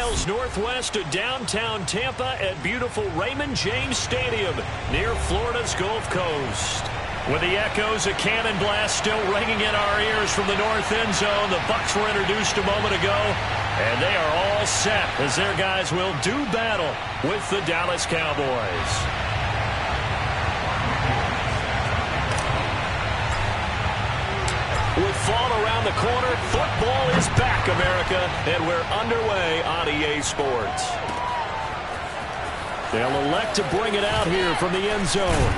miles northwest of downtown Tampa at beautiful Raymond James Stadium near Florida's Gulf Coast. With the echoes of cannon blast still ringing in our ears from the north end zone, the Bucs were introduced a moment ago, and they are all set as their guys will do battle with the Dallas Cowboys. With fall around the corner, football is back, America, and we're underway on EA Sports. They'll elect to bring it out here from the end zone.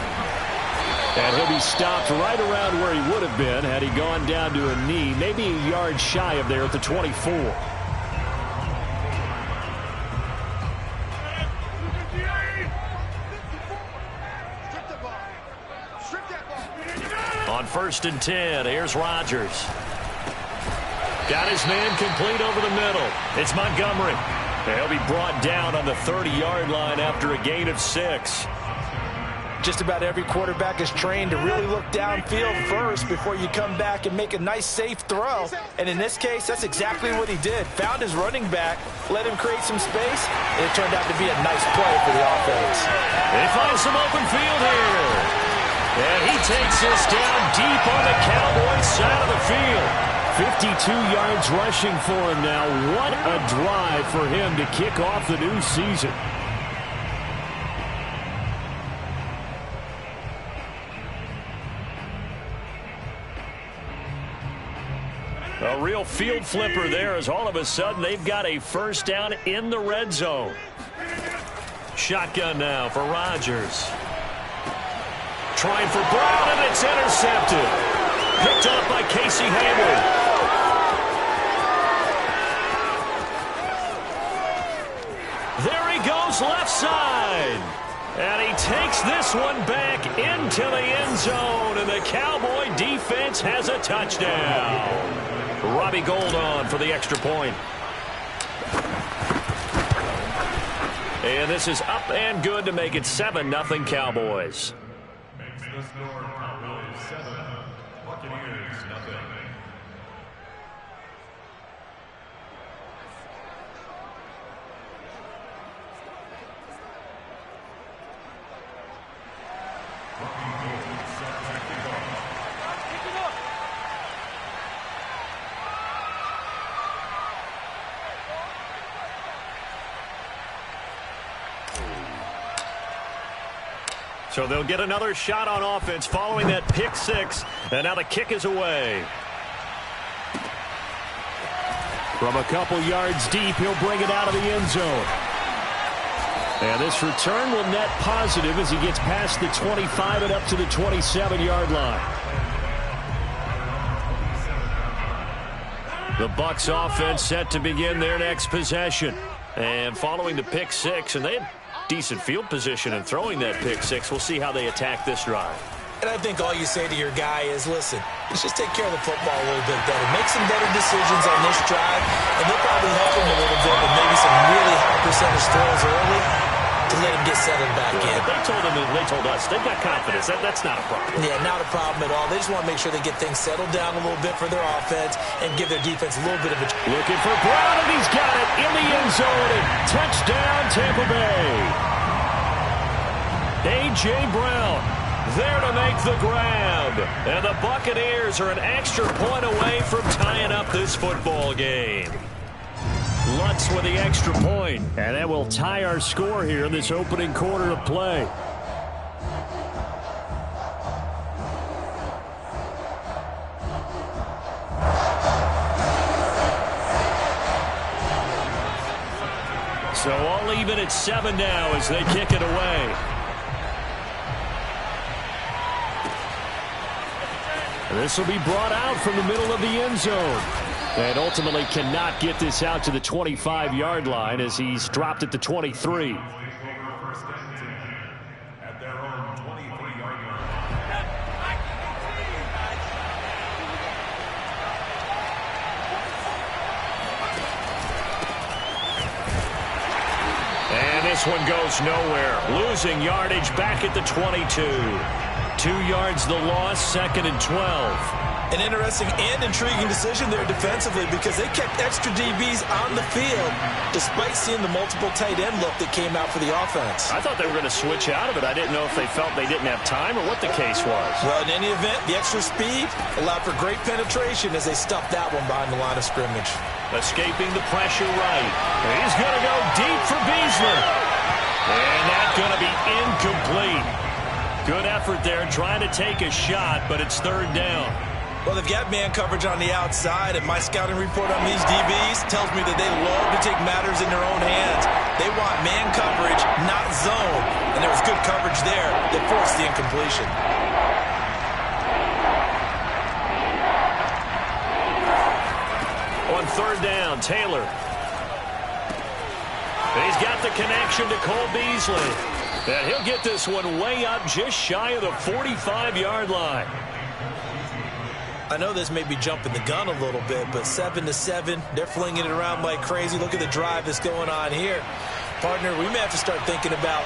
And he'll be stopped right around where he would have been had he gone down to a knee, maybe a yard shy of there at the 24. On 1st and 10, here's Rodgers. Got his man complete over the middle. It's Montgomery. He'll be brought down on the 30-yard line after a gain of 6. Just about every quarterback is trained to really look downfield first before you come back and make a nice, safe throw. And in this case, that's exactly what he did. Found his running back, let him create some space, and it turned out to be a nice play for the offense. They find some open field here. And he takes us down deep on the Cowboys side of the field. 52 yards rushing for him now. What a drive for him to kick off the new season. A real field flipper there as all of a sudden they've got a first down in the red zone. Shotgun now for Rodgers. Trying for Brown, and it's intercepted. Picked off by Casey Hayward. There he goes left side. And he takes this one back into the end zone, and the Cowboy defense has a touchdown. Robbie Gould on for the extra point. And this is up and good to make it 7-0 Cowboys. Makes the score Cowboys 7, Buccaneers nothing. So they'll get another shot on offense following that pick 6. And now the kick is away. From a couple yards deep, he'll bring it out of the end zone. And this return will net positive as he gets past the 25 and up to the 27-yard line. The Bucs offense set to begin their next possession. And following the pick 6, and they had decent field position and throwing that pick 6. We'll see how they attack this drive. And I think all you say to your guy is, listen, let's just take care of the football a little bit better. Make some better decisions on this drive, and they'll probably help him a little bit with maybe some really high percentage throws early to let him get settled back in. They told us they've got confidence. That's not a problem. Yeah, not a problem at all. They just want to make sure they get things settled down a little bit for their offense and give their defense a little bit of a... Looking for Brown, and he's got it in the end zone. And touchdown, Tampa Bay. A.J. Brown there to make the grab. And the Buccaneers are an extra point away from tying up this football game. Lutz with the extra point. And that will tie our score here in this opening quarter of play. So all even at 7 now as they kick it away. And this will be brought out from the middle of the end zone. And ultimately cannot get this out to the 25-yard line as he's dropped at the 23. And this one goes nowhere. Losing yardage back at the 22. 2 yards the loss, 2nd and 12. An interesting and intriguing decision there defensively because they kept extra DBs on the field despite seeing the multiple tight end look that came out for the offense. I thought they were going to switch out of it. I didn't know if they felt they didn't have time or what the case was. Well, in any event, the extra speed allowed for great penetration as they stuffed that one behind the line of scrimmage. Escaping the pressure right. He's going to go deep for Beasley. And that's going to be incomplete. Good effort there trying to take a shot, but it's third down. Well, they've got man coverage on the outside, and my scouting report on these DBs tells me that they love to take matters in their own hands. They want man coverage, not zone, and there was good coverage there that forced the incompletion. On third down, Taylor. He's got the connection to Cole Beasley. And he'll get this one way up just shy of the 45-yard line. I know this may be jumping the gun a little bit, but 7-7, they're flinging it around like crazy. Look at the drive that's going on here. Partner, we may have to start thinking about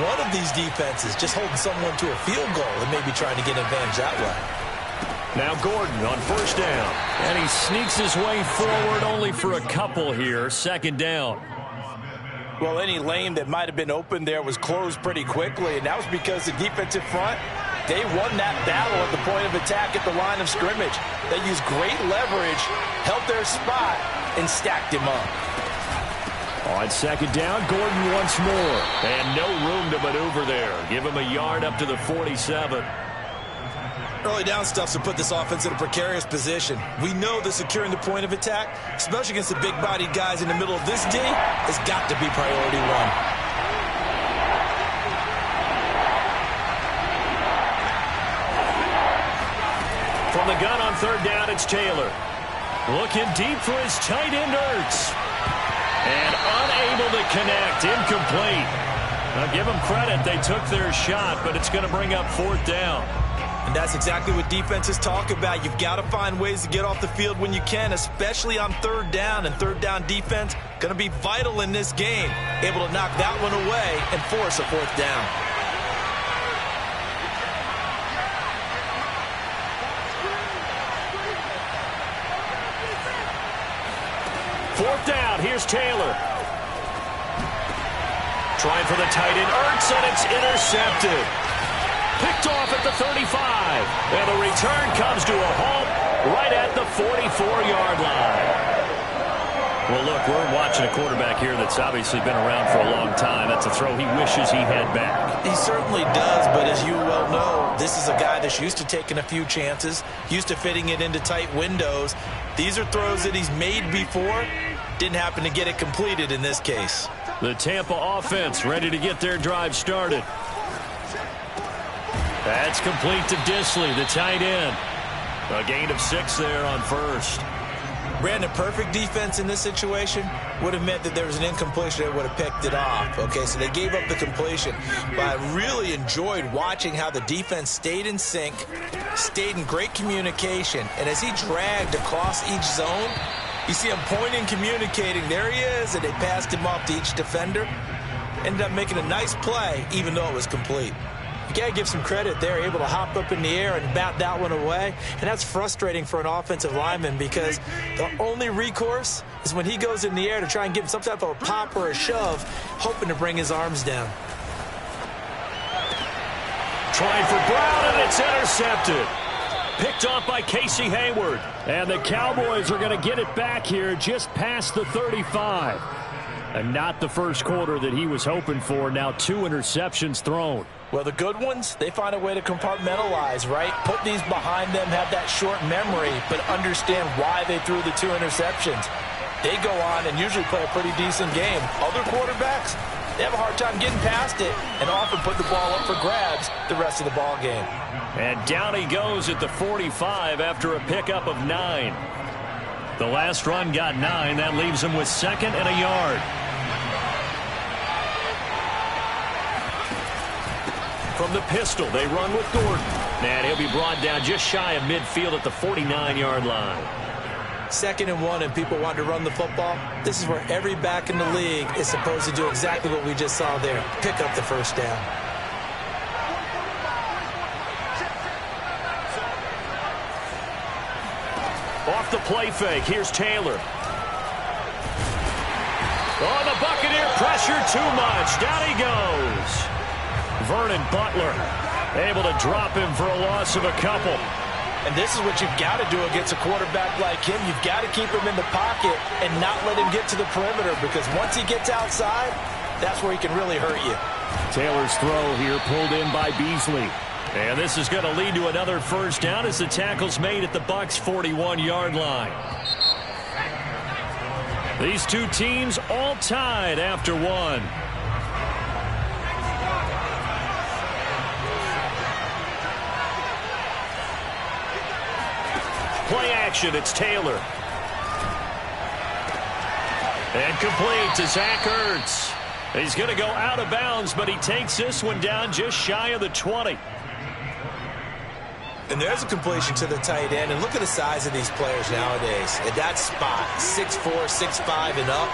one of these defenses just holding someone to a field goal and maybe trying to get an advantage that way. Now Gordon on first down. And he sneaks his way forward only for a couple here. Second down. Well, any lane that might have been open there was closed pretty quickly, and that was because the defensive front, they won that battle at the point of attack at the line of scrimmage. They used great leverage, held their spot, and stacked him up. On second down, Gordon once more. And no room to maneuver there. Give him a yard up to the 47. Early down stuffs will put this offense in a precarious position. We know that securing the point of attack, especially against the big-bodied guys in the middle of this D, has got to be priority one. From the gun on third down, it's Taylor. Looking deep for his tight end, Ertz. And unable to connect. Incomplete. Now give them credit. They took their shot, but it's going to bring up fourth down. And that's exactly what defenses talk about. You've got to find ways to get off the field when you can, especially on third down. And third down defense going to be vital in this game. Able to knock that one away and force a fourth down. Fourth down, here's Taylor. Trying for the tight end, Ertz, and it's intercepted. Picked off at the 35. And the return comes to a halt right at the 44-yard line. Well, look, we're watching a quarterback here that's obviously been around for a long time. That's a throw he wishes he had back. He certainly does, but as you well know, this is a guy that's used to taking a few chances, used to fitting it into tight windows. These are throws that he's made before. Didn't happen to get it completed in this case. The Tampa offense ready to get their drive started. That's complete to Disley, the tight end. A gain of 6 there on first. Brandon, perfect defense in this situation would have meant that there was an incompletion that would have picked it off. Okay, so they gave up the completion. But I really enjoyed watching how the defense stayed in sync, stayed in great communication, and as he dragged across each zone, you see him pointing, communicating. There he is, and they passed him off to each defender. Ended up making a nice play, even though it was complete. You got to give some credit there, able to hop up in the air and bat that one away. And that's frustrating for an offensive lineman because the only recourse is when he goes in the air to try and give some type of a pop or a shove, hoping to bring his arms down. Trying for Brown, and it's intercepted. Picked off by Casey Hayward. And the Cowboys are going to get it back here just past the 35. And not the first quarter that he was hoping for. Now 2 interceptions thrown. Well, the good ones, they find a way to compartmentalize, right? Put these behind them, have that short memory, but understand why they threw the 2 interceptions. They go on and usually play a pretty decent game. Other quarterbacks, they have a hard time getting past it and often put the ball up for grabs the rest of the ball game. And down he goes at the 45 after a pickup of 9. The last run got 9. That leaves him with 2nd and a yard. From the pistol, they run with Gordon. And he'll be brought down just shy of midfield at the 49-yard line. 2nd and 1, and people want to run the football. This is where every back in the league is supposed to do exactly what we just saw there. Pick up the first down. Off the play fake, here's Taylor. Oh, the Buccaneer pressure too much. Down he goes. Vernon Butler able to drop him for a loss of a couple. And this is what you've got to do against a quarterback like him. You've got to keep him in the pocket and not let him get to the perimeter, because once he gets outside, that's where he can really hurt you. Taylor's throw here pulled in by Beasley. And this is going to lead to another first down as the tackle's made at the Bucs' 41-yard line. These two teams all tied after one. Play action, it's Taylor. And complete to Zach Ertz. He's going to go out of bounds, but he takes this one down just shy of the 20. And there's a completion to the tight end. And look at the size of these players nowadays. At that spot, 6'4", 6'5", and up.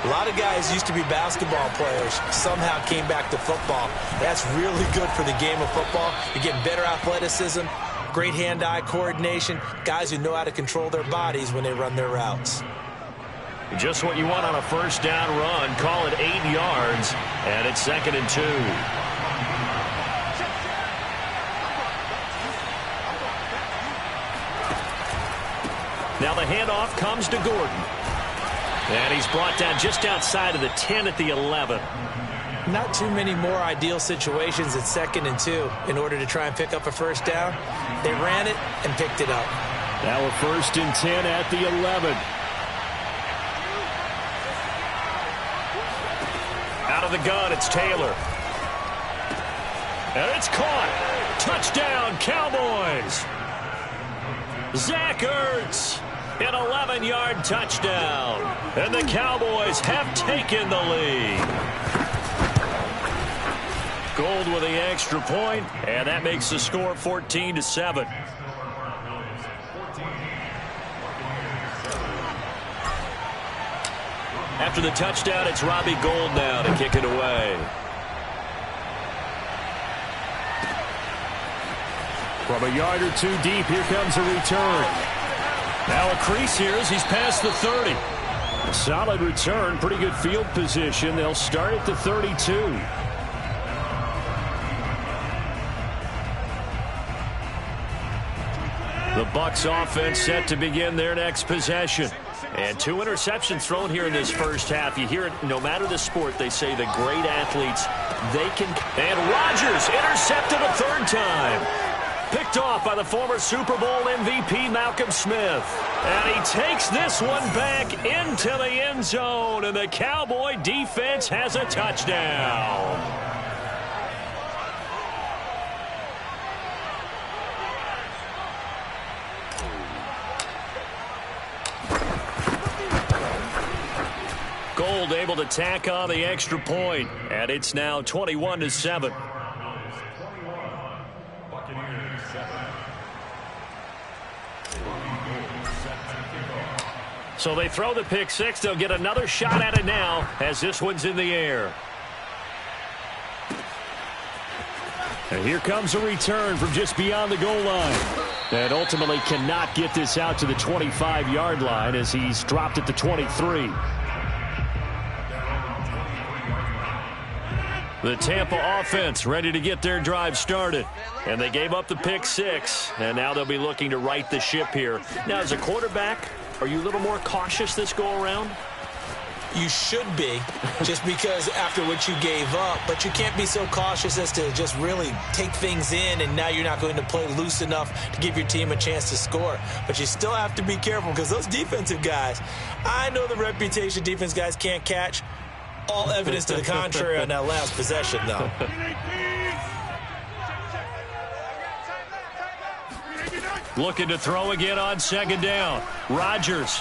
A lot of guys used to be basketball players, somehow came back to football. That's really good for the game of football. You're getting better athleticism, great hand-eye coordination, guys who know how to control their bodies when they run their routes. Just what you want on a first down run. Call it 8 yards, and it's 2nd and 2. Now the handoff comes to Gordon. And he's brought down just outside of the 10 at the 11. Not too many more ideal situations at 2nd and 2 in order to try and pick up a first down. They ran it and picked it up. Now a 1st and 10 at the 11. Out of the gun, it's Taylor. And it's caught. Touchdown, Cowboys. Zach Ertz, an 11-yard touchdown. And the Cowboys have taken the lead. Gold with the extra point, and that makes the score 14-7. After the touchdown, it's Robbie Gould now to kick it away. From a yard or two deep, here comes a return. Now a crease here as he's past the 30. A solid return, pretty good field position. They'll start at the 32. The Bucs offense set to begin their next possession. And 2 interceptions thrown here in this first half. You hear it no matter the sport. They say the great athletes, they can. And Rodgers intercepted a 3rd time. Picked off by the former Super Bowl MVP Malcolm Smith. And he takes this one back into the end zone. And the Cowboy defense has a touchdown. Gould able to tack on the extra point, and it's now 21-7. So they throw the pick six. They'll get another shot at it now as this one's in the air. And here comes a return from just beyond the goal line. And ultimately cannot get this out to the 25-yard line as he's dropped at the 23. The Tampa offense ready to get their drive started. And they gave up the pick six. And now they'll be looking to right the ship here. Now, as a quarterback, are you a little more cautious this go-around? You should be, just because after what you gave up. But you can't be so cautious as to just really take things in, and now you're not going to play loose enough to give your team a chance to score. But you still have to be careful because those defensive guys, I know the reputation defense guys can't catch. All evidence to the contrary on that last possession, though. Looking to throw again on 2nd down. Rodgers.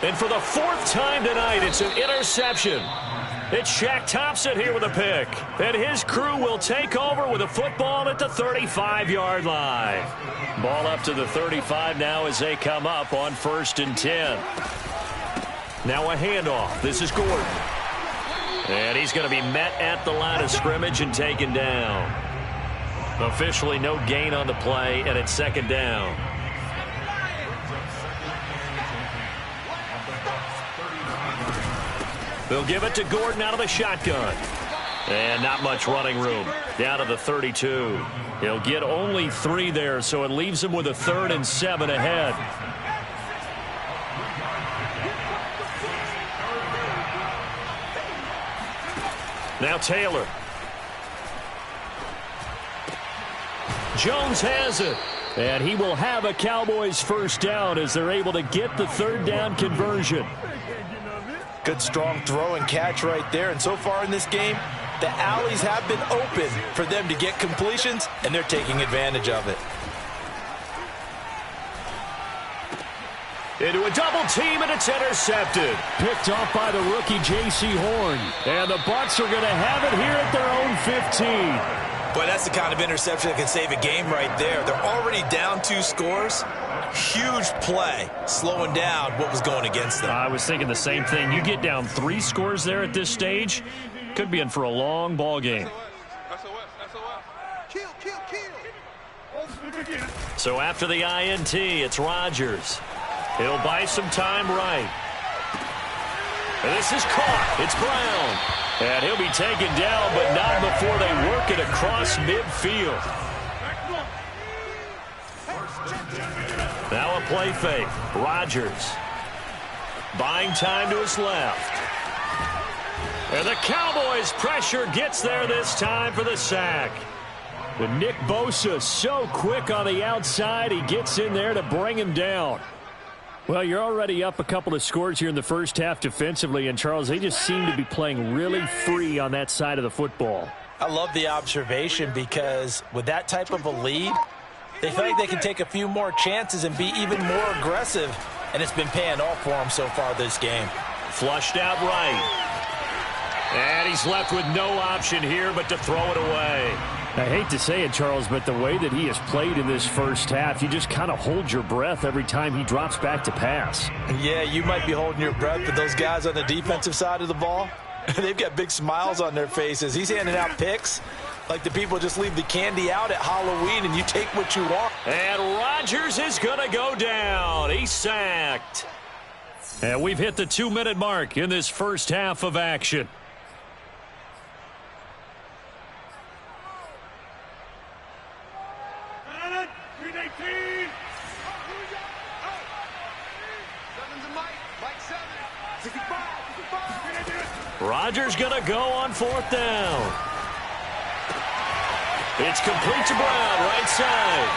And for the 4th time tonight, it's an interception. It's Shaq Thompson here with a pick. And his crew will take over with a football at the 35-yard line. Ball up to the 35 now as they come up on 1st and 10. Now a handoff. This is Gordon. And he's going to be met at the line of scrimmage and taken down. Officially no gain on the play, and it's 2nd down. They'll give it to Gordon out of the shotgun. And not much running room. Down to the 32. He'll get only 3 there, so it leaves him with a 3rd and 7 ahead. Now Taylor. Jones has it. And he will have a Cowboys first down as they're able to get the 3rd down conversion. Good strong throw and catch right there. And so far in this game, the alleys have been open for them to get completions, and they're taking advantage of it. Into a double team, and it's intercepted. Picked off by the rookie J.C. Horn. And the Bucs are going to have it here at their own 15. Boy, that's the kind of interception that can save a game right there. They're already down 2 scores. Huge play, slowing down what was going against them. I was thinking the same thing. You get down 3 scores there at this stage, could be in for a long ball game. So after the INT, it's Rodgers. He'll buy some time right. And this is caught. It's Brown. And he'll be taken down, but not before they work it across midfield. Now a play fake. Rodgers buying time to his left. And the Cowboys pressure gets there this time for the sack. And Nick Bosa so quick on the outside, he gets in there to bring him down. Well, you're already up a couple of scores here in the first half defensively, and Charles, they just seem to be playing really free on that side of the football. I love the observation because with that type of a lead, they feel like they can take a few more chances and be even more aggressive, and it's been paying off for them so far this game. Flushed out right. And he's left with no option here but to throw it away. I hate to say it, Charles, but the way that he has played in this first half, you just kind of hold your breath every time he drops back to pass. Yeah, you might be holding your breath, but those guys on the defensive side of the ball, they've got big smiles on their faces. He's handing out picks like the people just leave the candy out at Halloween and you take what you want. And Rodgers is going to go down. He's sacked. And we've hit the 2-minute mark in this first half of action. Rodgers going to go on 4th down. It's complete to Brown, right side.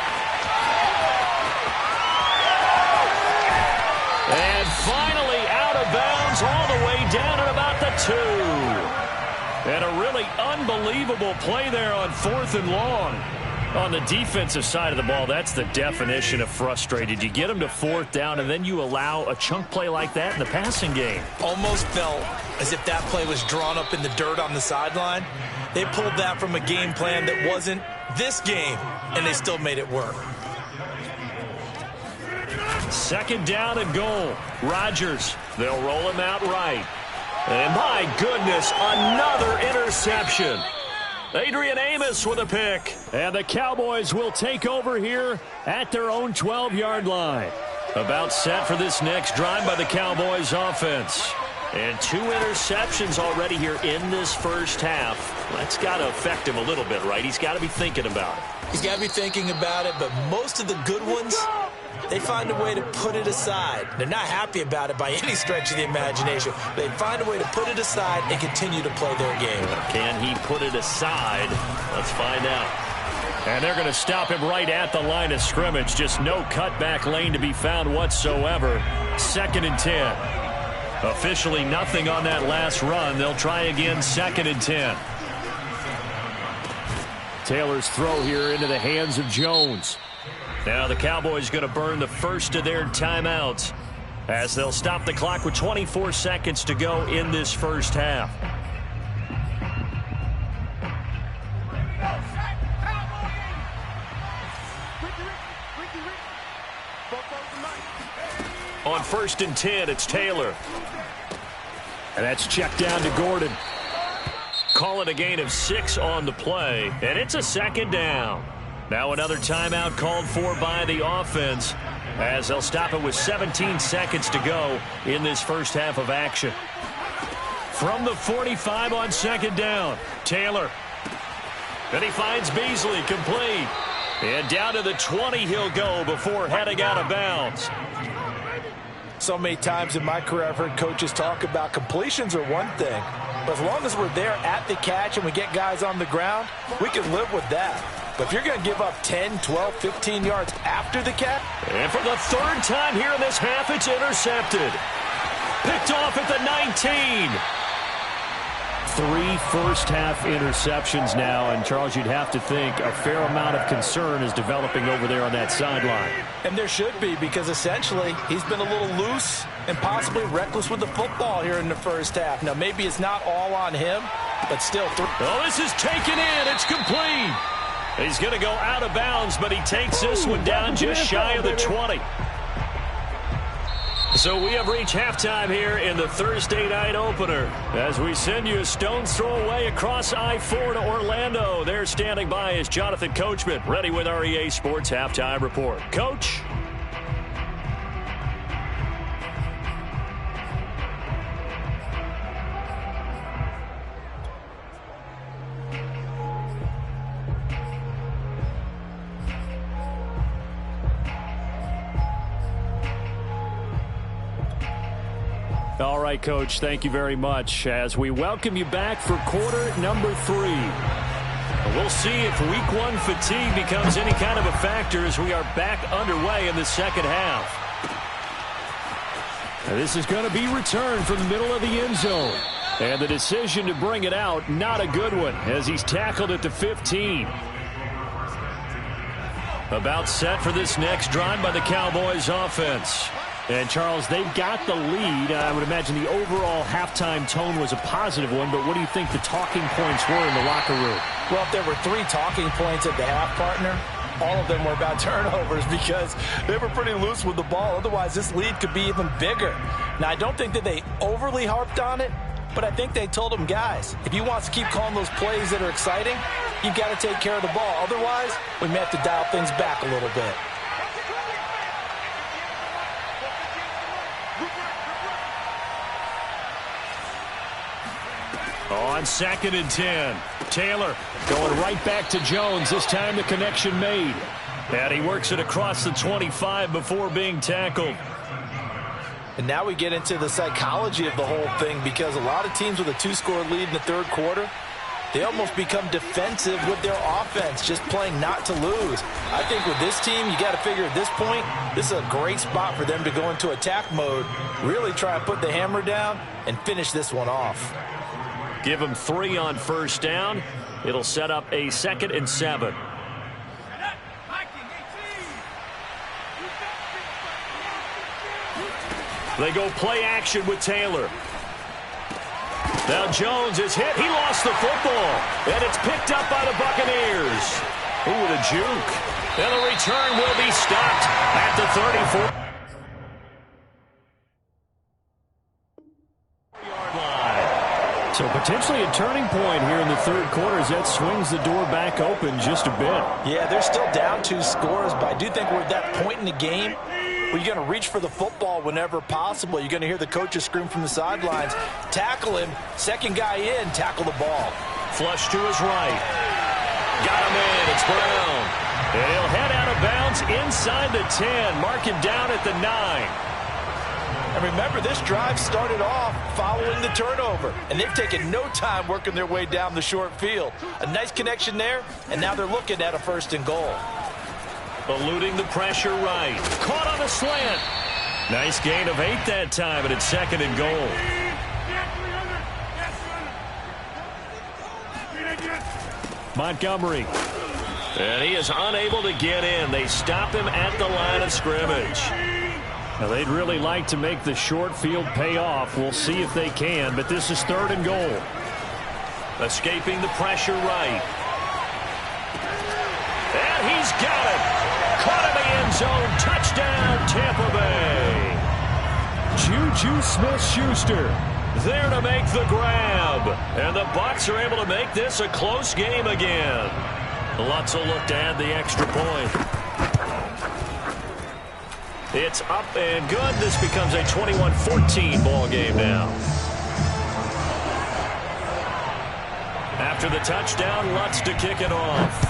And finally out of bounds all the way down at about the 2. And a really unbelievable play there on 4th and long. On the defensive side of the ball, that's the definition of frustrated. You get them to 4th down, and then you allow a chunk play like that in the passing game. Almost felt as if that play was drawn up in the dirt on the sideline. They pulled that from a game plan that wasn't this game, and they still made it work. 2nd down and goal. Rodgers, they'll roll him out right. And my goodness, another interception. Adrian Amos with a pick. And the Cowboys will take over here at their own 12-yard line. About set for this next drive by the Cowboys offense. And 2 interceptions already here in this first half. That's got to affect him a little bit, right? He's got to be thinking about it. He's got to be thinking about it, but most of the good ones, they find a way to put it aside. They're not happy about it by any stretch of the imagination. They find a way to put it aside and continue to play their game. Can he put it aside? Let's find out. And they're going to stop him right at the line of scrimmage. Just no cutback lane to be found whatsoever. 2nd and 10. Officially nothing on that last run. They'll try again 2nd and 10. Taylor's throw here into the hands of Jones. Now the Cowboys going to burn the first of their timeouts as they'll stop the clock with 24 seconds to go in this first half. On 1st and 10, it's Taylor. And that's checked down to Gordon. Call it a gain of 6 on the play, and it's a 2nd down. Now another timeout called for by the offense as they'll stop it with 17 seconds to go in this first half of action. From the 45 on second down, Taylor. And he finds Beasley, complete. And down to the 20 he'll go before heading out of bounds. So many times in my career I've heard coaches talk about completions are one thing, but as long as we're there at the catch and we get guys on the ground, we can live with that. But if you're going to give up 10, 12, 15 yards after the catch. And for the third time here in this half, it's intercepted. Picked off at the 19. 3 first-half interceptions now, and Charles, you'd have to think a fair amount of concern is developing over there on that sideline. And there should be, because essentially he's been a little loose and possibly reckless with the football here in the first half. Now, maybe it's not all on him, but still. Oh, this is taken in. It's complete. He's going to go out of bounds, but he takes this one down just shy of the 20. So we have reached halftime here in the Thursday night opener as we send you a stone's throw away across I-4 to Orlando. There standing by is Jonathan Coachman, ready with our EA Sports Halftime Report. Coach? All right, Coach, thank you very much as we welcome you back for quarter number 3. We'll see if week 1 fatigue becomes any kind of a factor as we are back underway in the second half. Now, this is going to be returned from the middle of the end zone. And the decision to bring it out, not a good one, as he's tackled at the 15. About set for this next drive by the Cowboys offense. And, Charles, they've got the lead. I would imagine the overall halftime tone was a positive one, but what do you think the talking points were in the locker room? Well, if there were 3 talking points at the half, partner, all of them were about turnovers because they were pretty loose with the ball. Otherwise, this lead could be even bigger. Now, I don't think that they overly harped on it, but I think they told them, guys, if you want to keep calling those plays that are exciting, you've got to take care of the ball. Otherwise, we may have to dial things back a little bit. On 2nd and 10, Taylor going right back to Jones. This time the connection made. And he works it across the 25 before being tackled. And now we get into the psychology of the whole thing, because a lot of teams with a 2-score lead in the third quarter, they almost become defensive with their offense, just playing not to lose. I think with this team, you got to figure at this point, this is a great spot for them to go into attack mode, really try and put the hammer down and finish this one off. Give him 3 on first down. It'll set up a 2nd and 7. They go play action with Taylor. Now Jones is hit. He lost the football. And it's picked up by the Buccaneers. Ooh, with a juke. And the return will be stopped at the 34. So potentially a turning point here in the third quarter as that swings the door back open just a bit. Yeah, they're still down 2 scores, but I do think we're at that point in the game where you're going to reach for the football whenever possible. You're going to hear the coaches scream from the sidelines, tackle him, second guy in, tackle the ball. Flush to his right. Got him in. It's Brown. And he'll head out of bounds inside the 10. Mark him down at the 9. And remember, this drive started off following the turnover, and they've taken no time working their way down the short field. A nice connection there, and now they're looking at a 1st and goal. Eluding the pressure right. Caught on a slant. Nice gain of 8 that time, and it's 2nd and goal. Montgomery. And he is unable to get in. They stop him at the line of scrimmage. Now, they'd really like to make the short field pay off. We'll see if they can, but this is 3rd and goal. Escaping the pressure right. And he's got it. Caught in the end zone. Touchdown, Tampa Bay. Juju Smith-Schuster there to make the grab. And the Bucs are able to make this a close game again. Lutz will look to add the extra point. It's up and good. This becomes a 21-14 ball game now. After the touchdown, Lutz to kick it off.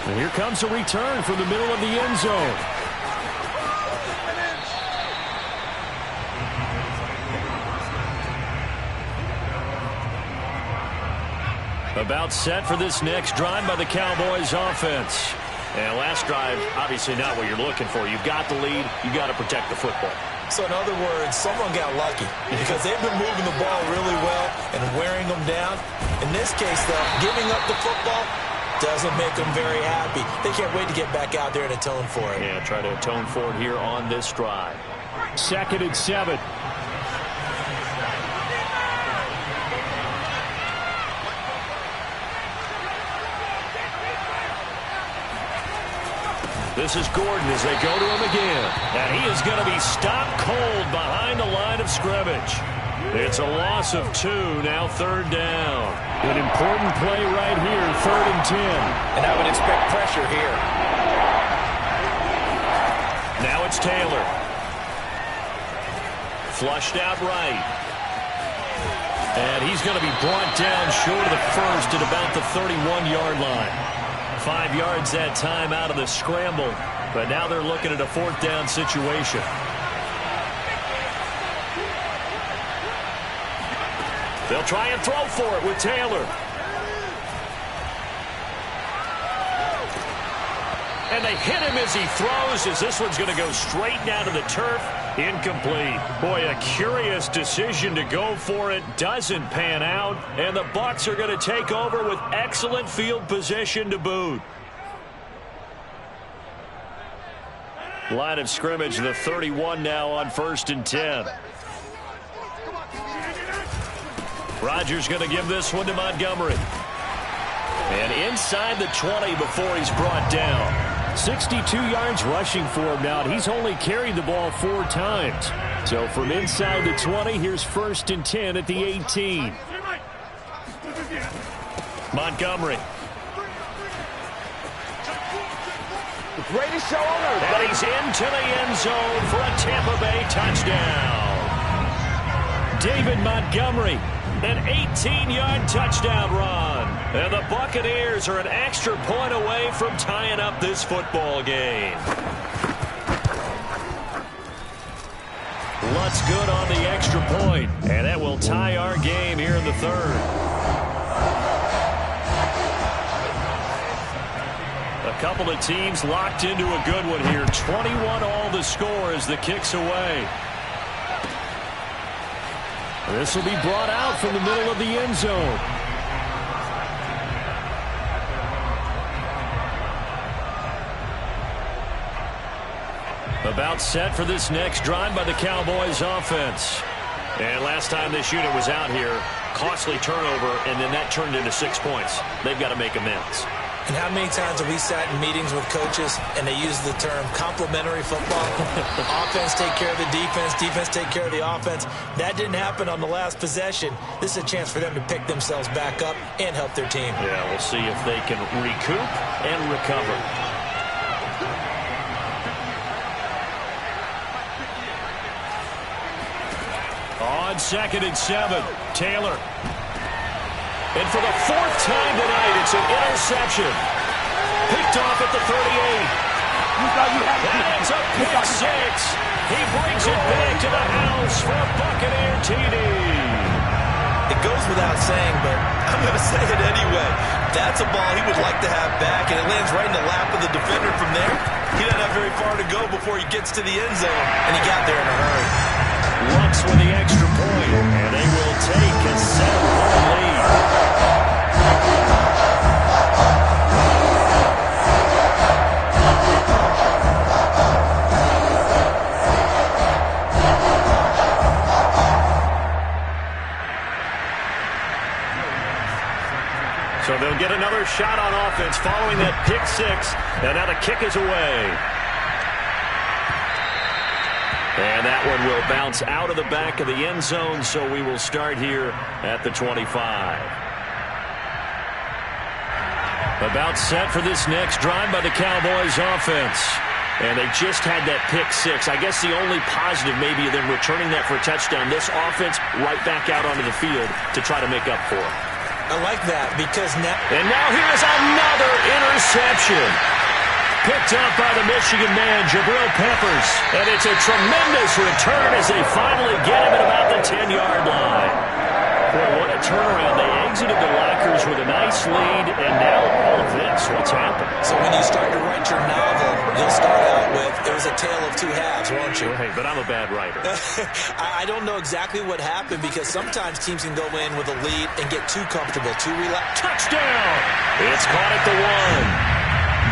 And here comes a return from the middle of the end zone. About set for this next drive by the Cowboys offense. And last drive, obviously not what you're looking for. You've got the lead. You've got to protect the football. So in other words, someone got lucky because they've been moving the ball really well and wearing them down. In this case, though, giving up the football doesn't make them very happy. They can't wait to get back out there and atone for it. Yeah, try to atone for it here on this drive. 2nd and 7. This is Gordon as they go to him again. And he is going to be stopped cold behind the line of scrimmage. It's a loss of 2, now 3rd down. An important play right here, 3rd and 10. And I would expect pressure here. Now it's Taylor. Flushed out right. And he's going to be brought down short of the first at about the 31-yard line. 5 yards that time out of the scramble, but now they're looking at a 4th down situation. They'll try and throw for it with Taylor. And they hit him as he throws, as this one's going to go straight down to the turf. Incomplete. Boy, a curious decision to go for it. Doesn't pan out. And the Bucs are going to take over with excellent field position to boot. Line of scrimmage, the 31 now on 1st and 10. Rodgers going to give this one to Montgomery. And inside the 20 before he's brought down. 62 yards rushing for him now, and he's only carried the ball 4 times. So from inside the 20, here's 1st and 10 at the 18. Montgomery. The greatest show on earth. And he's into the end zone for a Tampa Bay touchdown. David Montgomery, an 18-yard touchdown run. And the Buccaneers are an extra point away from tying up this football game. Lutz good on the extra point, and that will tie our game here in the 3rd. A couple of teams locked into a good one here. 21 all the score as the kick's away. This will be brought out from the middle of the end zone. About set for this next drive by the Cowboys offense. And last time this unit was out here, costly turnover, and then that turned into 6 points. They've got to make amends. And how many times have we sat in meetings with coaches and they use the term complementary football? Offense take care of the defense, defense take care of the offense. That didn't happen on the last possession. This is a chance for them to pick themselves back up and help their team. Yeah, we'll see if they can recoup and recover. On 2nd and 7, Taylor. And for the 4th time tonight, it's an interception. Picked off at the 38. That's a pick 6. He brings it back to the house for a Buccaneer TD. It goes without saying, but I'm going to say it anyway. That's a ball he would like to have back, and it lands right in the lap of the defender from there. He doesn't have very far to go before he gets to the end zone, and he got there in a hurry. Lutz with the extra point, and they will take a 7-point lead. So they'll get another shot on offense following that pick 6, and now the kick is away. And that one will bounce out of the back of the end zone, so we will start here at the 25. About set for this next drive by the Cowboys offense. And they just had that pick six. I guess the only positive maybe of them returning that for a touchdown. This offense right back out onto the field to try to make up for it. I like that because now... And now here's another interception. Picked up by the Michigan man, Jabril Peppers. And it's a tremendous return as they finally get him at about the 10-yard line. Boy, what a turnaround. They exited the lockers with a nice lead, and now all of this. What's happened? So when you start to write your novel, you'll start out with, it was a tale of two halves, won't you? Well, hey, but I'm a bad writer. I don't know exactly what happened because sometimes teams can go in with a lead and get too comfortable, too relaxed. Touchdown! It's caught at the 1.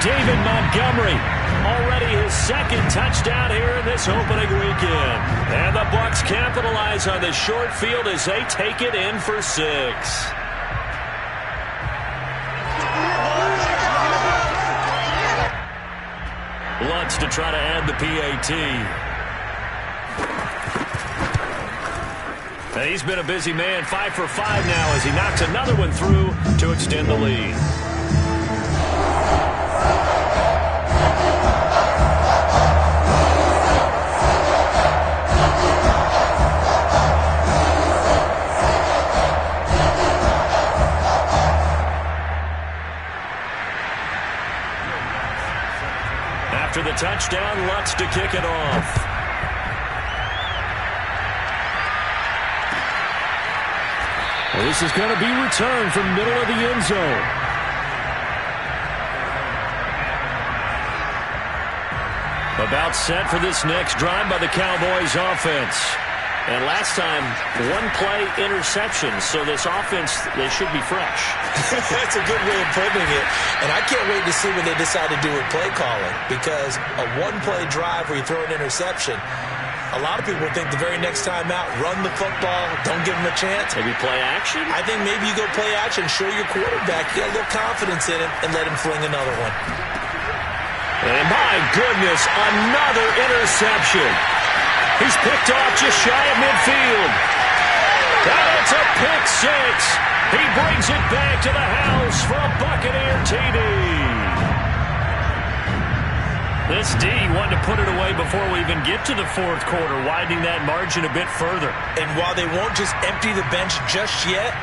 David Montgomery, already his second touchdown here in this opening weekend. And the Bucs capitalize on the short field as they take it in for 6. Lutz to try to add the PAT. And he's been a busy man, 5 for 5 now as he knocks another one through to extend the lead. After the touchdown, Lutz to kick it off. Well, this is going to be returned from middle of the end zone. About set for this next drive by the Cowboys offense. And last time, one play interception. So this offense, they should be fresh. That's a good way of putting it. And I can't wait to see what they decide to do with play calling. Because a one-play drive where you throw an interception, a lot of people think the very next time out, run the football, don't give them a chance. Maybe play action? I think maybe you go play action, show your quarterback, get a little confidence in him, and let him fling another one. And my goodness, another interception. He's picked off just shy of midfield. And it's a pick six. He brings it back to the house for a Buccaneer TD. This D wanted to put it away before we even get to the fourth quarter, widening that margin a bit further. And while they won't just empty the bench just yet,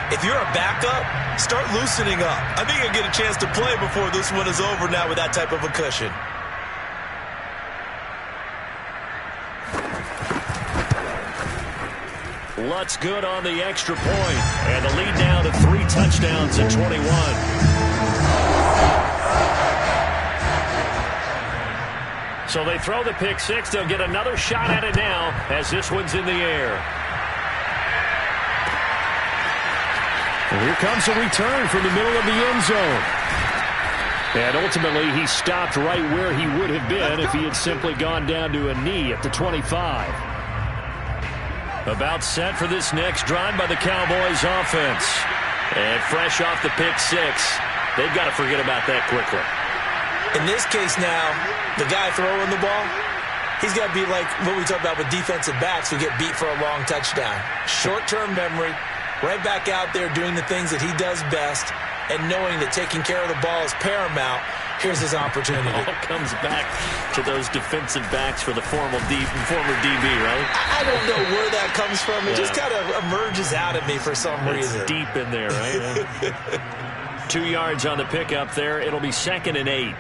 if you're a backup, start loosening up. I think you'll get a chance to play before this one is over now with that type of a cushion. Lutz good on the extra point. And the lead now to 3 touchdowns at 21. So they throw the pick six. They'll get another shot at it now as this one's in the air. And here comes a return from the middle of the end zone. And ultimately, he stopped right where he would have been if he had simply gone down to a knee at the 25. About set for this next drive by the Cowboys offense. And fresh off the pick six, they've got to forget about that quickly. In this case now, the guy throwing the ball, he's got to be like what we talk about with defensive backs who get beat for a long touchdown. Short-term memory, right back out there doing the things that he does best, and knowing that taking care of the ball is paramount. Here's his opportunity. It all comes back to those defensive backs for the former DB, right? I don't know where that comes from. It just kind of emerges out of me for some reason. It's deep in there, right? 2 yards on the pickup there. It'll be 2nd and 8.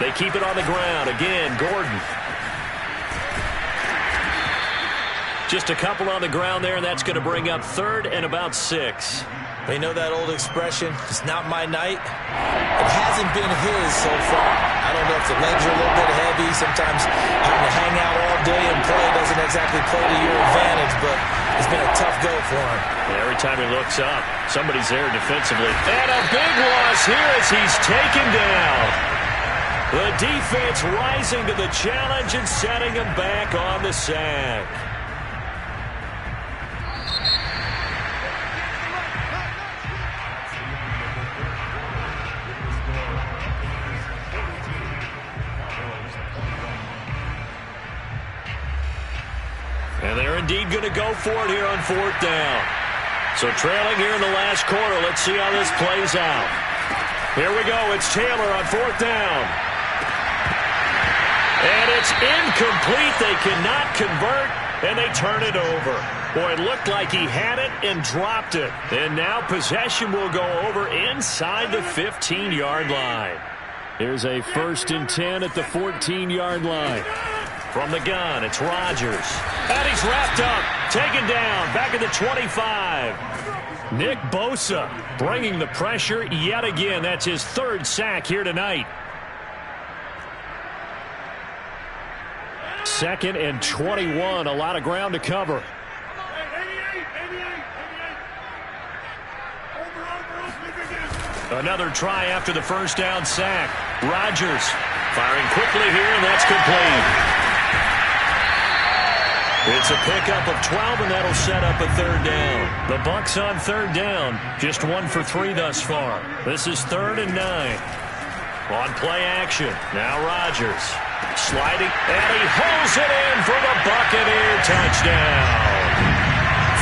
They keep it on the ground. Again, Gordon. Just a couple on the ground there, and that's going to bring up 3rd and about 6. We know that old expression, it's not my night. It hasn't been his so far. I don't know if the legs are a little bit heavy. Sometimes having to hang out all day and play doesn't exactly play to your advantage, but it's been a tough go for him. And every time he looks up, somebody's there defensively. And a big loss here as he's taken down. The defense rising to the challenge and setting him back on the sack. And they're indeed going to go for it here on 4th down. So trailing here in the last quarter. Let's see how this plays out. Here we go. It's Taylor on 4th down. And it's incomplete. They cannot convert, and they turn it over. Boy, it looked like he had it and dropped it. And now possession will go over inside the 15-yard line. Here's a 1st and 10 at the 14-yard line. From the gun, it's Rodgers. And he's wrapped up, taken down, back at the 25. Nick Bosa bringing the pressure yet again. That's his 3rd sack here tonight. 2nd and 21, a lot of ground to cover. Another try after the 1st down sack. Rodgers firing quickly here, and that's complete. It's a pickup of 12, and that'll set up a 3rd down. The Bucs on 3rd down, just 1 for 3 thus far. This is 3rd and 9. On play action, now Rodgers. Sliding, and he holds it in for the Buccaneer touchdown.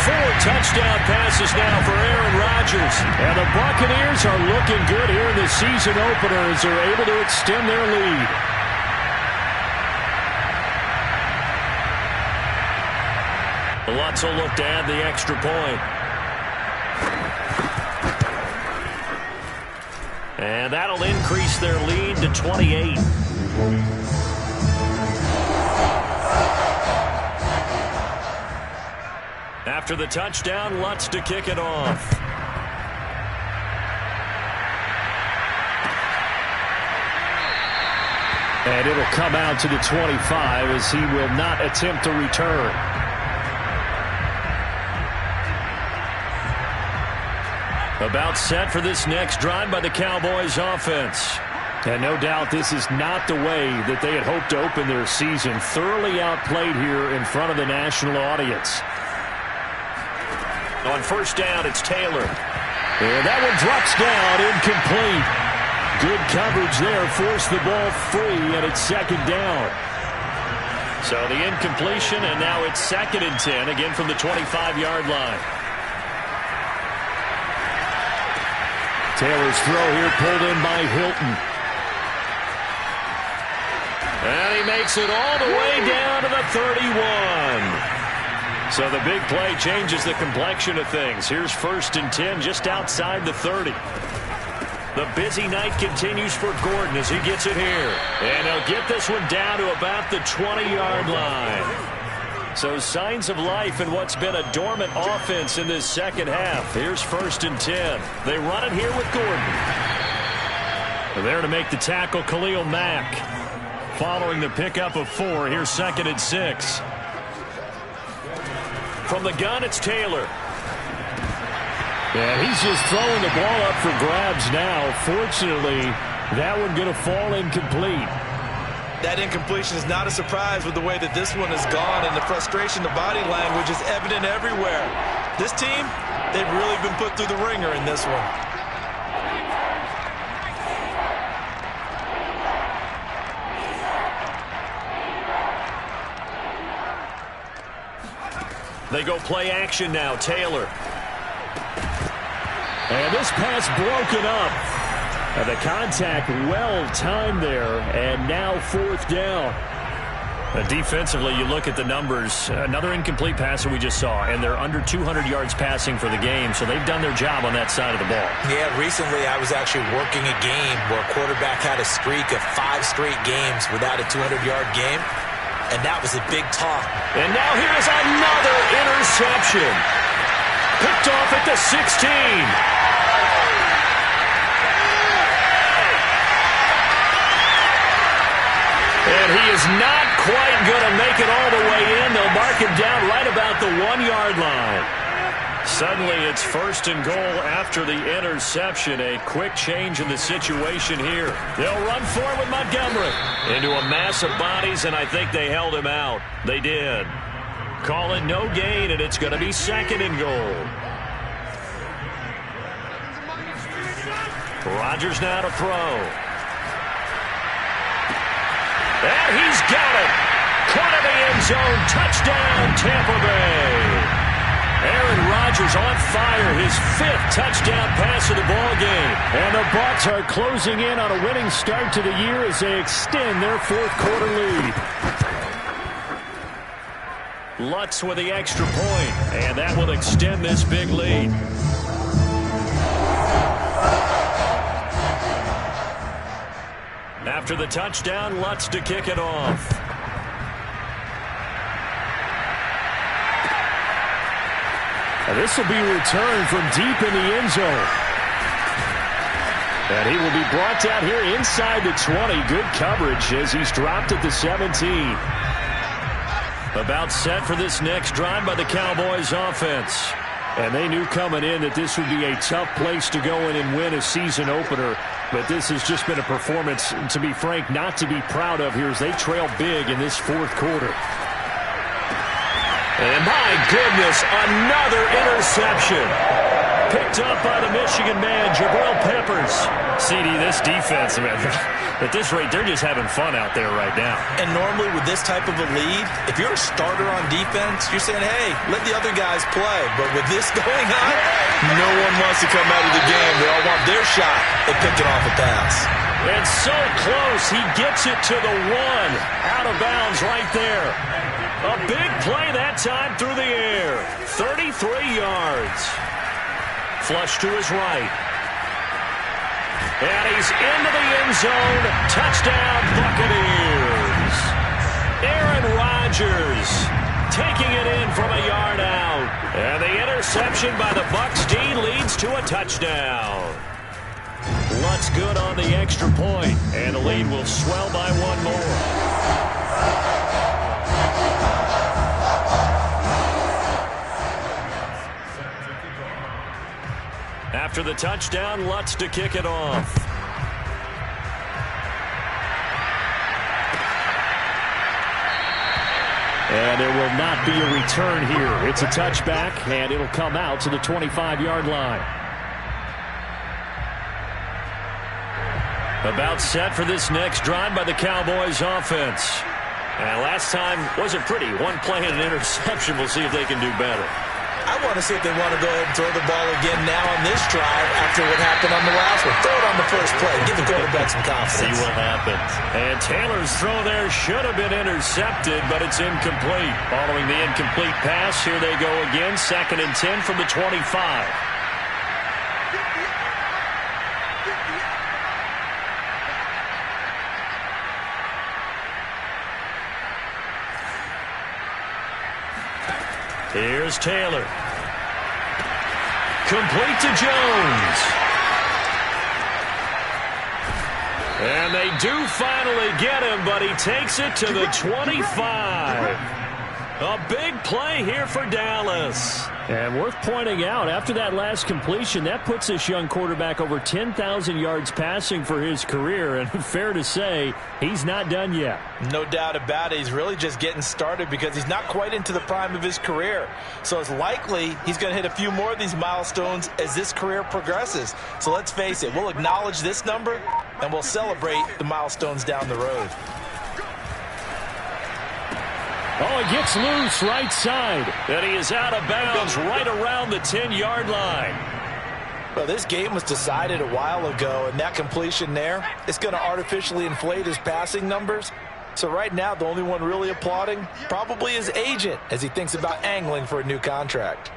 4 touchdown passes now for Aaron Rodgers. And the Buccaneers are looking good here in the season opener as they're able to extend their lead. Lutz will look to add the extra point. And that'll increase their lead to 28. After the touchdown, Lutz to kick it off. And it'll come out to the 25 as he will not attempt to return. About set for this next drive by the Cowboys offense. And no doubt this is not the way that they had hoped to open their season. Thoroughly outplayed here in front of the national audience. On 1st down, it's Taylor. And that one drops down, incomplete. Good coverage there, forced the ball free, and it's 2nd down. So the incompletion, and now it's 2nd and 10, again from the 25-yard line. Taylor's throw here pulled in by Hilton. And he makes it all the way down to the 31. So the big play changes the complexion of things. Here's 1st and 10 just outside the 30. The busy night continues for Gordon as he gets it here. And he'll get this one down to about the 20-yard line. So signs of life in what's been a dormant offense in this second half. Here's 1st and 10. They run it here with Gordon. There to make the tackle, Khalil Mack. Following the pickup of 4, here's 2nd and 6. From the gun, it's Taylor. Yeah, he's just throwing the ball up for grabs now. Fortunately, that one going to fall incomplete. That incompletion is not a surprise with the way that this one has gone, and the frustration, the body language is evident everywhere. This team, they've really been put through the ringer in this one. They go play action now. Taylor. And this pass broken up. And the contact well timed there. And now 4th down. Defensively, you look at the numbers. Another incomplete pass that we just saw. And they're under 200 yards passing for the game. So they've done their job on that side of the ball. Yeah, recently I was actually working a game where a quarterback had a streak of 5 straight games without a 200-yard game. And that was a big talk. And now here is another interception. Picked off at the 16. And he is not quite going to make it all the way in. They'll mark him down right about the 1-yard line. Suddenly it's 1st and goal after the interception. A quick change in the situation here. They'll run for it with Montgomery. Into a mass of bodies, and I think they held him out. They did. Call it no gain, and it's going to be 2nd and goal. Rodgers now to throw. And he's got it. Caught in the end zone. Touchdown, Tampa Bay. Aaron Rodgers on fire. His 5th touchdown pass of the ball game. And the Bucs are closing in on a winning start to the year as they extend their 4th quarter lead. Lutz with the extra point, and that will extend this big lead. After the touchdown, Lutz to kick it off. And this will be returned from deep in the end zone. And he will be brought down here inside the 20. Good coverage as he's dropped at the 17. About set for this next drive by the Cowboys offense. And they knew coming in that this would be a tough place to go in and win a season opener. But this has just been a performance, to be frank, not to be proud of here as they trail big in this 4th quarter. And my goodness, another interception. Picked up by the Michigan man, Jabril Peppers. CD, this defense, man, at this rate, they're just having fun out there right now. And normally with this type of a lead, if you're a starter on defense, you're saying, hey, let the other guys play. But with this going on, no one wants to come out of the game. They all want their shot at picking off a pass. And so close, he gets it to the 1. Out of bounds right there. A big play that time through the air. 33 yards. Flush to his right. And he's into the end zone. Touchdown, Buccaneers. Aaron Rodgers taking it in from a yard out. And the interception by the Bucs D leads to a touchdown. Lutz good on the extra point, and the lead will swell by 1 more. After the touchdown, Lutz to kick it off. And there will not be a return here. It's a touchback, and it'll come out to the 25-yard line. About set for this next drive by the Cowboys offense. And last time wasn't pretty. 1 play and an interception. We'll see if they can do better. I want to see if they want to go ahead and throw the ball again now on this drive after what happened on the last one. Throw it on the first play. Give the quarterback some confidence. See what happens. And Taylor's throw there should have been intercepted, but it's incomplete. Following the incomplete pass, here they go again. 2nd and 10 from the 25. Here's Taylor. Complete to Jones. And they do finally get him, but he takes it to the 25. A big play here for Dallas. And worth pointing out, after that last completion, that puts this young quarterback over 10,000 yards passing for his career. And fair to say, he's not done yet. No doubt about it. He's really just getting started because he's not quite into the prime of his career. So it's likely he's going to hit a few more of these milestones as this career progresses. So let's face it, we'll acknowledge this number and we'll celebrate the milestones down the road. Oh, it gets loose right side. And he is out of bounds right around the 10-yard line. Well, this game was decided a while ago, and that completion there is going to artificially inflate his passing numbers. So right now, the only one really applauding probably his agent as he thinks about angling for a new contract.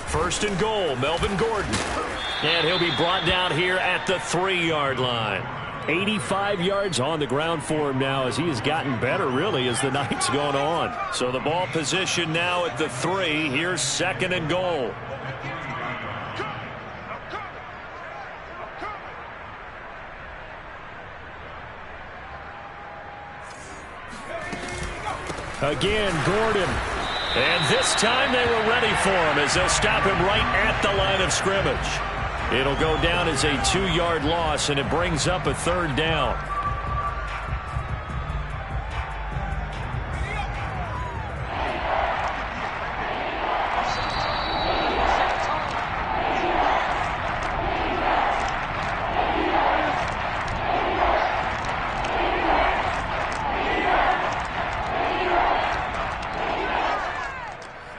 First and goal, Melvin Gordon. And he'll be brought down here at the 3-yard line. 85 yards on the ground for him now as he has gotten better, really, as the night's gone on. So the ball position now at the 3. Here's 2nd and goal. Again, Gordon. And this time they were ready for him as they'll stop him right at the line of scrimmage. It'll go down as a 2-yard loss, and it brings up a 3rd down.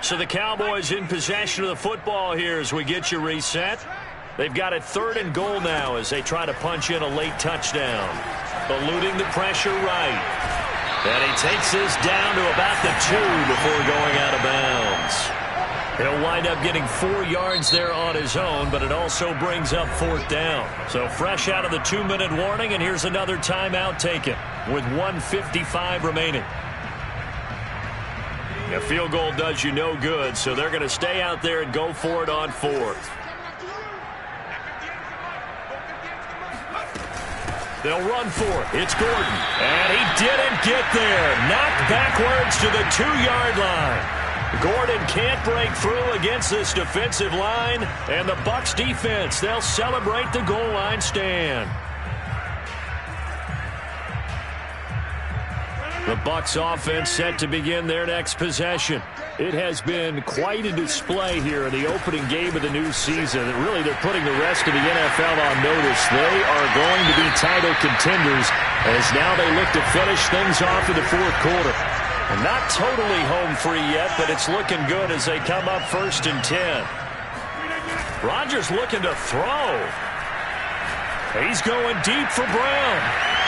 So the Cowboys in possession of the football here as we get you reset. They've got it 3rd and goal now as they try to punch in a late touchdown. Eluding the pressure right. And he takes this down to about the 2 before going out of bounds. He'll wind up getting 4 yards there on his own, but it also brings up 4th down. So fresh out of the 2-minute warning, and here's another timeout taken with 1:55 remaining. A field goal does you no good, so they're going to stay out there and go for it on 4th. They'll run for it. It's Gordon. And he didn't get there. Knocked backwards to the 2-yard line. Gordon can't break through against this defensive line. And the Bucs defense, they'll celebrate the goal line stand. The Bucs offense set to begin their next possession. It has been quite a display here in the opening game of the new season. Really, they're putting the rest of the NFL on notice. They are going to be title contenders as now they look to finish things off in the 4th quarter. And not totally home free yet, but it's looking good as they come up 1st and 10. Rodgers looking to throw. He's going deep for Brown.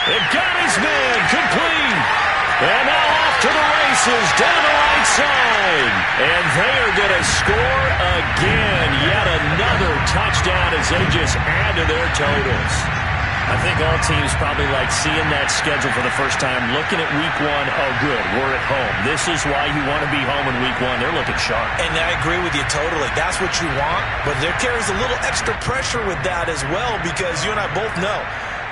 And got his man complete. And now off to the races down the right side. And they are going to score again. Yet another touchdown as they just add to their totals. I think all teams probably like seeing that schedule for the first time, looking at week 1. Oh, good, we're at home. This is why you want to be home in week 1. They're looking sharp. And I agree with you totally. That's what you want. But there carries a little extra pressure with that as well because you and I both know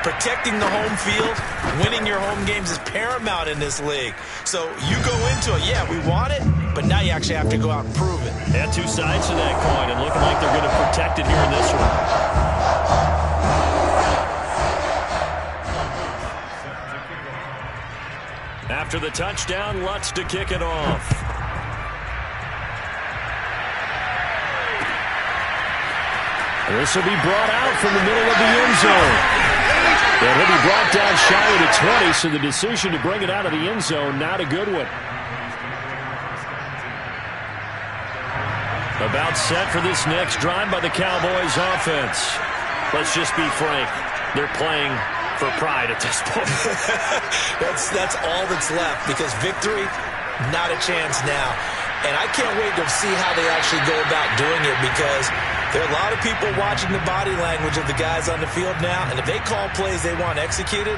protecting the home field, winning your home games is paramount in this league. So you go into it, yeah, we want it, but now you actually have to go out and prove it. Yeah, 2 sides to that coin, and looking like they're going to protect it here in this one. After the touchdown, Lutz to kick it off. This will be brought out from the middle of the end zone. And he'll be brought down shy of the 20, so the decision to bring it out of the end zone, not a good one. About set for this next drive by the Cowboys offense. Let's just be frank. They're playing for pride at this point. That's all that's left because victory, not a chance now. And I can't wait to see how they actually go about doing it because there are a lot of people watching the body language of the guys on the field now, and if they call plays they want executed,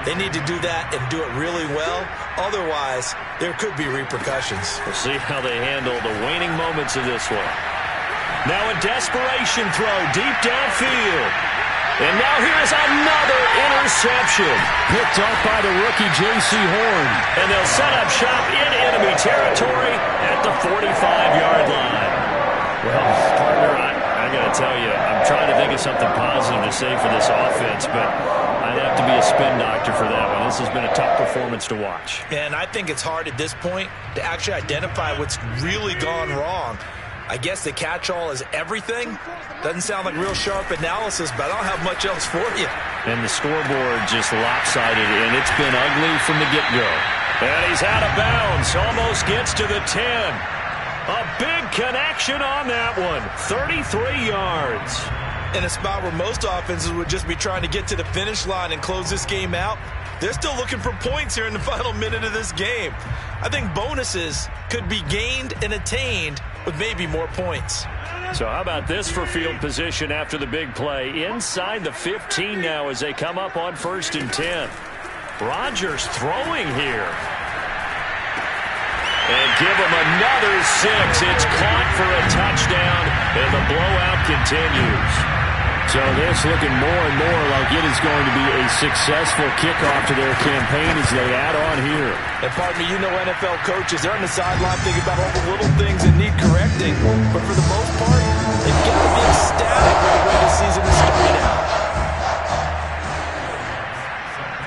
they need to do that and do it really well. Otherwise, there could be repercussions. We'll see how they handle the waning moments of this one. Now a desperation throw deep downfield. And now here's another interception. Picked up by the rookie J.C. Horn. And they'll set up shop in enemy territory at the 45-yard line. Well, partner, I got to tell you, I'm trying to think of something positive to say for this offense, but I'd have to be a spin doctor for that one. This has been a tough performance to watch. And I think it's hard at this point to actually identify what's really gone wrong. I guess the catch-all is everything. Doesn't sound like real sharp analysis, but I don't have much else for you. And the scoreboard just lopsided, and it's been ugly from the get-go. And he's out of bounds, almost gets to the 10. A big connection on that one, 33 yards. In a spot where most offenses would just be trying to get to the finish line and close this game out, they're still looking for points here in the final minute of this game. I think bonuses could be gained and attained with maybe more points. So how about this for field position after the big play? Inside the 15 now as they come up on 1st and 10. Rodgers throwing here. And give him another 6. It's caught for a touchdown, and the blowout continues. So this looking more and more like it is going to be a successful kickoff to their campaign as they add on here. And pardon me, you know NFL coaches, they're on the sideline thinking about all the little things that need correcting. But for the most part, they've got to be ecstatic with the way the season is starting out.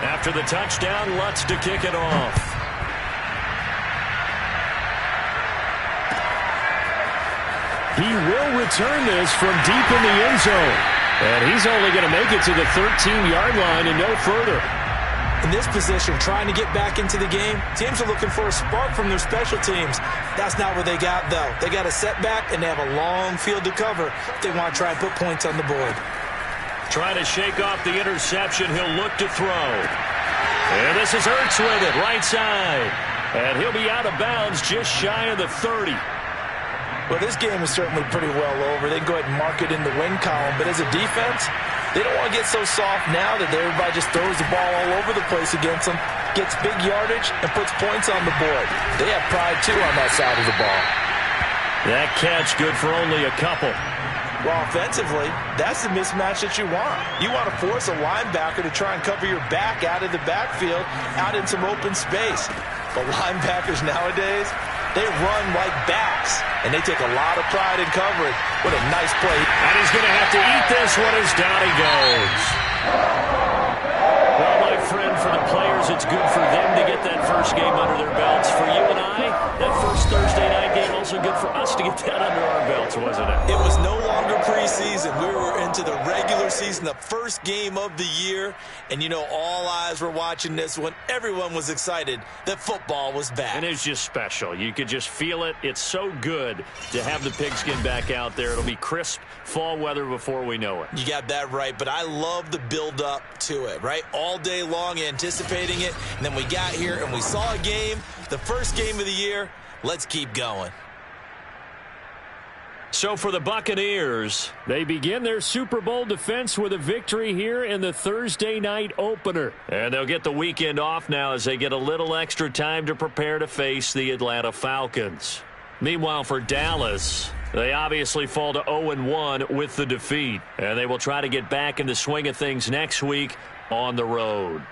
After the touchdown, Lutz to kick it off. He will return this from deep in the end zone. And he's only going to make it to the 13-yard line and no further. In this position, trying to get back into the game, teams are looking for a spark from their special teams. That's not what they got, though. They got a setback, and they have a long field to cover if they want to try and put points on the board. Trying to shake off the interception. He'll look to throw. And this is Ertz with it, right side. And he'll be out of bounds just shy of the 30. Well, this game is certainly pretty well over. They can go ahead and mark it in the win column. But as a defense, they don't want to get so soft now that everybody just throws the ball all over the place against them, gets big yardage, and puts points on the board. They have pride, too, on that side of the ball. That catch good for only a couple. Well, offensively, that's the mismatch that you want. You want to force a linebacker to try and cover your back out of the backfield, out in some open space. But linebackers nowadays, they run like backs, and they take a lot of pride in covering. What a nice play. And he's going to have to eat this one as down he goes. Well, my friend, for the players, it's good for them to get that first game under their belts. For you and I, that first Thursday night game, also good for us to get that under our belts, wasn't it? It was no longer preseason. We were into the regular season, the first game of the year. And, you know, all eyes were watching this when everyone was excited that football was back. And it's just special. You could just feel it. It's so good to have the pigskin back out there. It'll be crisp fall weather before we know it. You got that right, but I love the build-up to it, right? All day long anticipating it, and then we got here and we saw a game, the first game of the year. Let's keep going. So for the Buccaneers, they begin their Super Bowl defense with a victory here in the Thursday night opener. And they'll get the weekend off now as they get a little extra time to prepare to face the Atlanta Falcons. Meanwhile, for Dallas, they obviously fall to 0-1 with the defeat. And they will try to get back in the swing of things next week on the road.